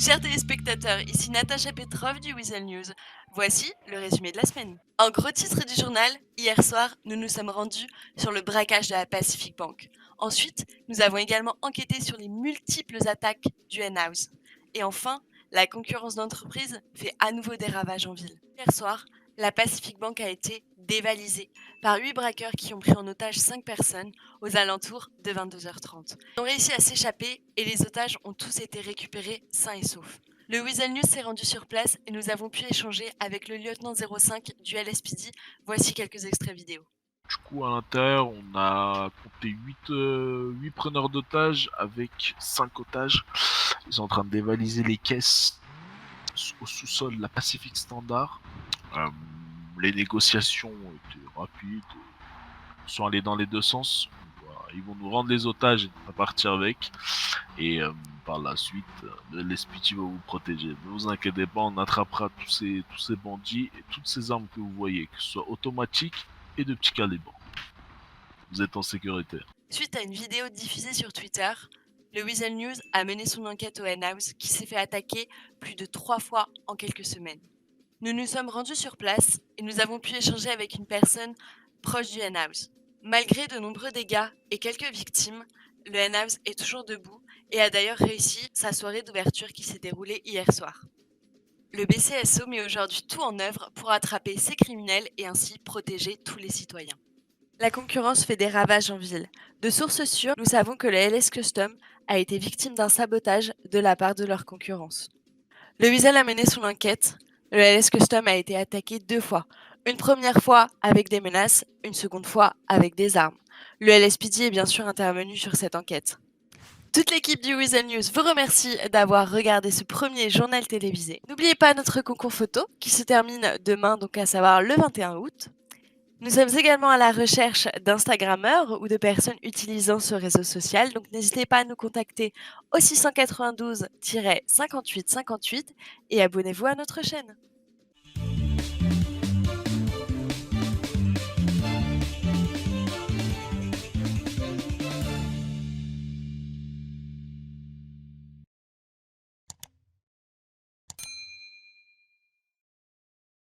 Chers téléspectateurs, ici Natacha Petrov du Weasel News. Voici le résumé de la semaine. En gros titre du journal, hier soir, nous nous sommes rendus sur le braquage de la Pacific Bank. Ensuite, nous avons également enquêté sur les multiples attaques du Henhouse. Et enfin, la concurrence d'entreprise fait à nouveau des ravages en ville. Hier soir, la Pacific Bank a été dévalisée par 8 braqueurs qui ont pris en otage 5 personnes aux alentours de 22h30. Ils ont réussi à s'échapper et les otages ont tous été récupérés sains et saufs. Le Weasel News s'est rendu sur place et nous avons pu échanger avec le lieutenant 05 du LSPD. Voici quelques extraits vidéo. Du coup, à l'intérieur, on a compté 8 preneurs d'otages avec 5 otages. Ils sont en train de dévaliser les caisses au sous-sol de la Pacific Standard. Les négociations étaient rapides, sont allées dans les deux sens. Ils vont nous rendre les otages et on va partir avec. Et par la suite, le LSPD va vous protéger. Ne vous inquiétez pas, on attrapera tous ces bandits et toutes ces armes que vous voyez, que ce soit automatiques et de petit calibre. Vous êtes en sécurité. Suite à une vidéo diffusée sur Twitter, le Weasel News a mené son enquête au Henhouse qui s'est fait attaquer plus de 3 fois en quelques semaines. Nous nous sommes rendus sur place et nous avons pu échanger avec une personne proche du Henhouse. Malgré de nombreux dégâts et quelques victimes, le Henhouse est toujours debout et a d'ailleurs réussi sa soirée d'ouverture qui s'est déroulée hier soir. Le BCSO met aujourd'hui tout en œuvre pour attraper ces criminels et ainsi protéger tous les citoyens. La concurrence fait des ravages en ville. De sources sûres, nous savons que le LS Custom a été victime d'un sabotage de la part de leur concurrence. Le Weasel a mené son enquête. Le LS Custom a été attaqué 2 fois. Une première fois avec des menaces, une seconde fois avec des armes. Le LSPD est bien sûr intervenu sur cette enquête. Toute l'équipe du Weasel News vous remercie d'avoir regardé ce premier journal télévisé. N'oubliez pas notre concours photo qui se termine demain, donc à savoir le 21 août. Nous sommes également à la recherche d'Instagrammeurs ou de personnes utilisant ce réseau social, donc n'hésitez pas à nous contacter au 692-5858 et abonnez-vous à notre chaîne.